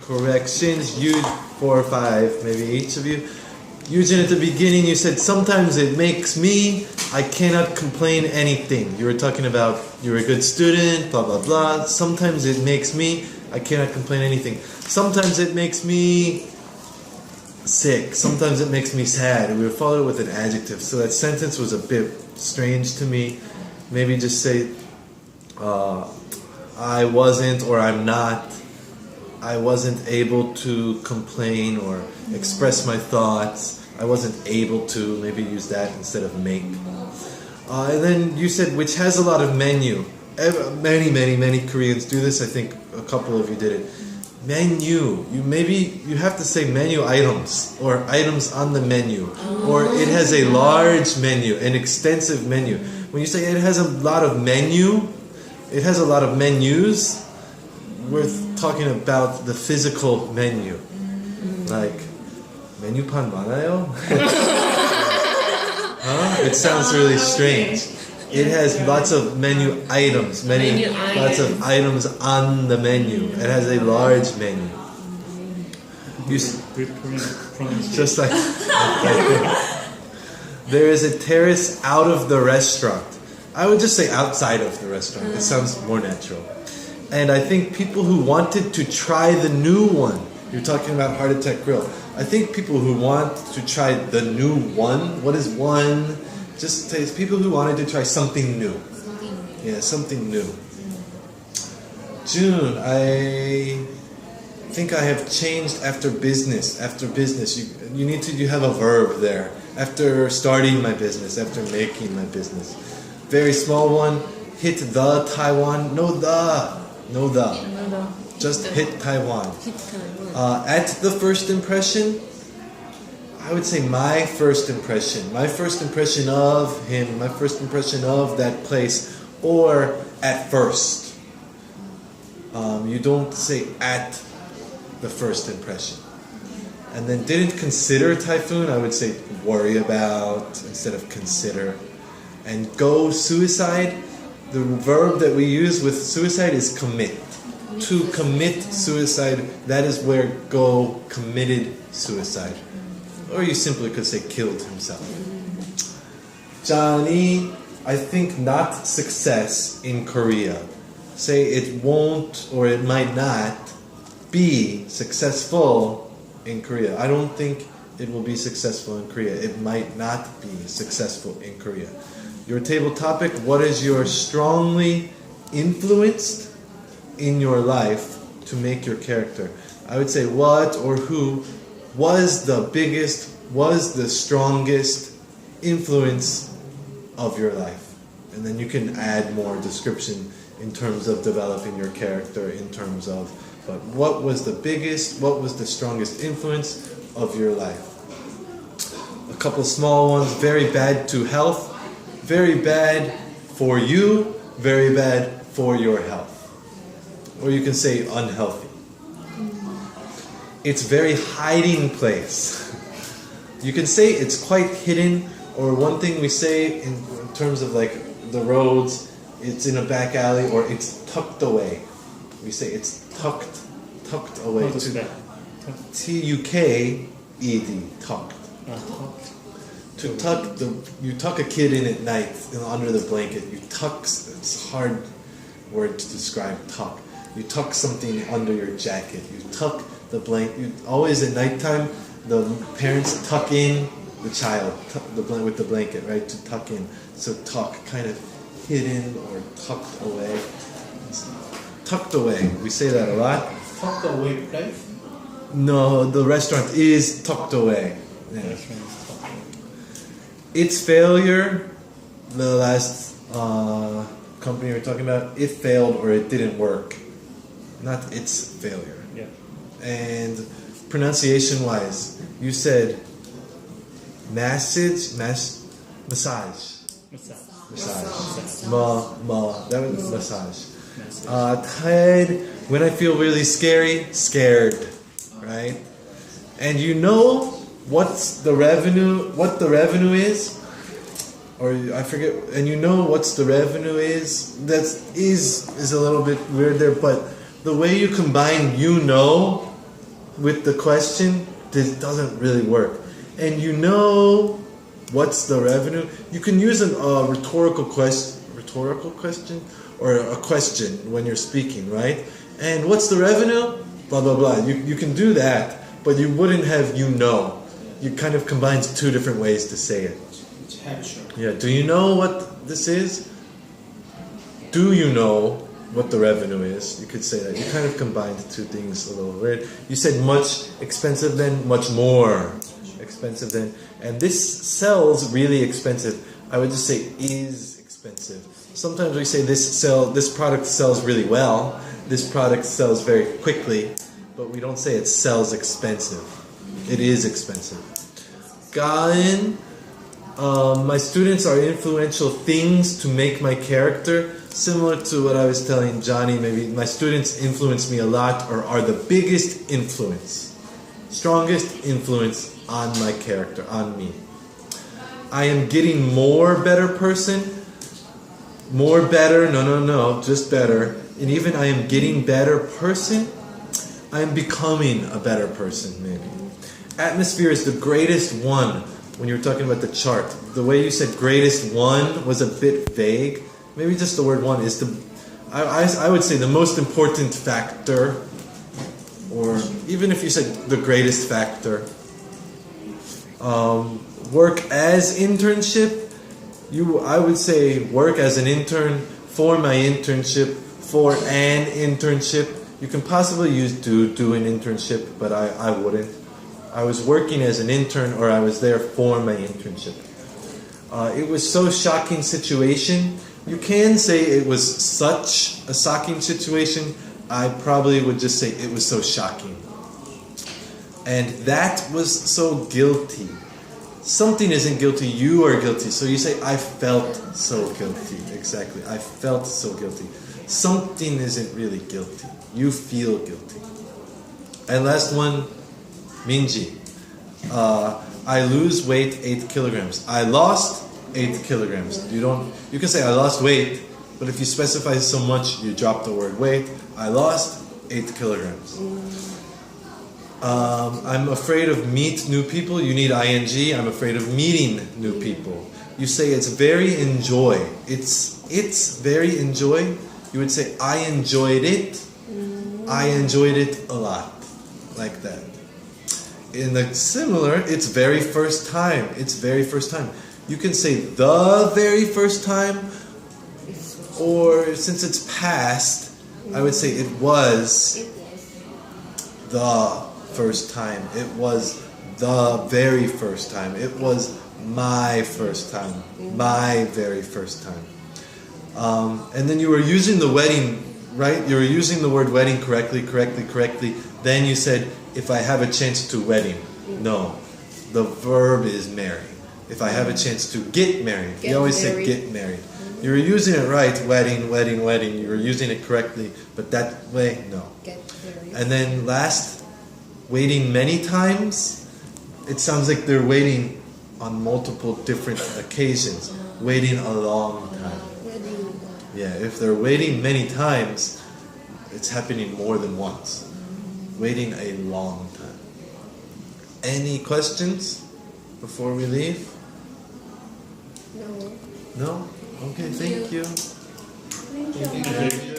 corrections. You 4 or 5, maybe each of you. Eugene, at the beginning you said, sometimes it makes me, I cannot complain anything. You were talking about you're a good student, blah, blah, blah. Sometimes it makes me, I cannot complain anything. Sometimes it makes me sick. Sometimes it makes me sad. And we would follow it with an adjective. So that sentence was a bit strange to me. Maybe just say, I wasn't, or I'm not. I wasn't able to complain or express my thoughts. I wasn't able to. Maybe use that instead of make. And then you said, which has a lot of menu. Many Koreans do this. I think a couple of you did it. Menu. You have to say menu items or items on the menu. Or it has a large menu, an extensive menu. When you say it has a lot of menu, it has a lot of menus. We're talking about the physical menu. Like, 메뉴판 많아요? Huh? It sounds really strange. It has lots of menu items. Lots of items on the menu. It has a large menu. Just like there is a terrace out of the restaurant. I would just say outside of the restaurant. It sounds more natural. And I think people who wanted to try the new one, you're talking about Heart Attack Grill. I think people who want to try the new one, what is one? Just say it's people who wanted to try something new. Yeah, something new. June, I think I have changed after business. You have a verb there. After starting my business, after making my business. Very small one, hit the Taiwan. No the. Just hit Taiwan. At the first impression, I would say my first impression of him, my first impression of that place, or at first. You don't say at the first impression. And then didn't consider typhoon, I would say worry about instead of consider. And go suicide, the verb that we use with suicide is commit. To commit suicide, that is where go committed suicide. Or you simply could say killed himself. Johnny, I think not success in Korea. Say it won't or it might not be successful in Korea. I don't think it will be successful in Korea. It might not be successful in Korea. Your table topic, what is your strongly influenced in your life to make your character? I would say what or who was the biggest, was the strongest influence of your life. And then you can add more description in terms of developing your character, in terms of, but what was the biggest, what was the strongest influence of your life? A couple small ones, very bad to health, very bad for you, very bad for your health. Or you can say unhealthy. It's very hiding place. You can say it's quite hidden, or one thing we say in terms of like the roads, it's in a back alley, or it's tucked away. We say it's tucked away. T-U-K-E-D, tucked. To tuck, you tuck a kid in at night under the blanket. You tuck, it's a hard word to describe tuck. You tuck something under your jacket. You tuck the blanket. Always at nighttime, the parents tuck in the child with the blanket, right? To tuck in. So tuck, kind of hidden or tucked away. Tucked away. We say that a lot. Tucked away place? No, the restaurant is tucked away. Yeah. Its failure, the last company we were talking about, it failed or it didn't work. Not its failure. Yeah. And pronunciation-wise, you said massage. That was massage. Ted, when I feel really scared, right? And you know what the revenue is? Or I forget, and you know what's the revenue is? That is a little bit weird there, but the way you combine you know with the question, this doesn't really work. And you know what's the revenue? You can use a rhetorical question or a question when you're speaking, right? And what's the revenue? Blah, blah, blah. You can do that, but you wouldn't have you know. You kind of combines two different ways to say it. Yeah, do you know what this is? Do you know what the revenue is? You could say that. You kind of combined two things a little bit. You said much expensive than, much more expensive than. And this sells really expensive. I would just say is expensive. Sometimes we say this product sells really well. This product sells very quickly. But we don't say it sells expensive. It is expensive. Gain. My students are influential things to make my character. Similar to what I was telling Johnny, maybe my students influence me a lot or are the biggest influence, strongest influence on my character, on me. I am getting more better person, more better, no, just better. And even I am getting better person, I am becoming a better person maybe. Atmosphere is the greatest one. When you were talking about the chart, the way you said greatest one was a bit vague. Maybe just the word one is I would say the most important factor, or even if you said the greatest factor. Work as internship, I would say work as an intern for my internship, for an internship. You can possibly use do an internship, but I wouldn't. I was working as an intern, or I was there for my internship. It was so shocking situation. You can say it was such a shocking situation. I probably would just say it was so shocking. And that was so guilty. Something isn't guilty, you are guilty. So you say, I felt so guilty. Exactly, I felt so guilty. Something isn't really guilty. You feel guilty. And last one, Minji. I lose weight 8 kilograms. I lost 8 kilograms. You can say I lost weight, but if you specify so much, you drop the word weight. I lost 8 kilograms. I'm afraid of meet new people. You need ing. I'm afraid of meeting new people. You say it's very enjoy. It's very enjoy. You would say I enjoyed it. I enjoyed it a lot. Like that. In the similar, it's very first time. It's very first time. You can say the very first time, or since it's past, I would say it was the first time. It was the very first time. It was my first time. My very first time. And then you were using the wedding, right? You were using the word wedding correctly. Then you said, if I have a chance to wedding. No, the verb is marry. If I have a chance to get married. You always say get married. You were using it right, wedding. You were using it correctly, but that way, no. Get married. And then last, waiting many times. It sounds like they're waiting on multiple different occasions. Waiting a long time. Yeah, if they're waiting many times, it's happening more than once. Waiting a long time. Any questions before we leave? No. No? Okay, thank you. Thank you. Thank you.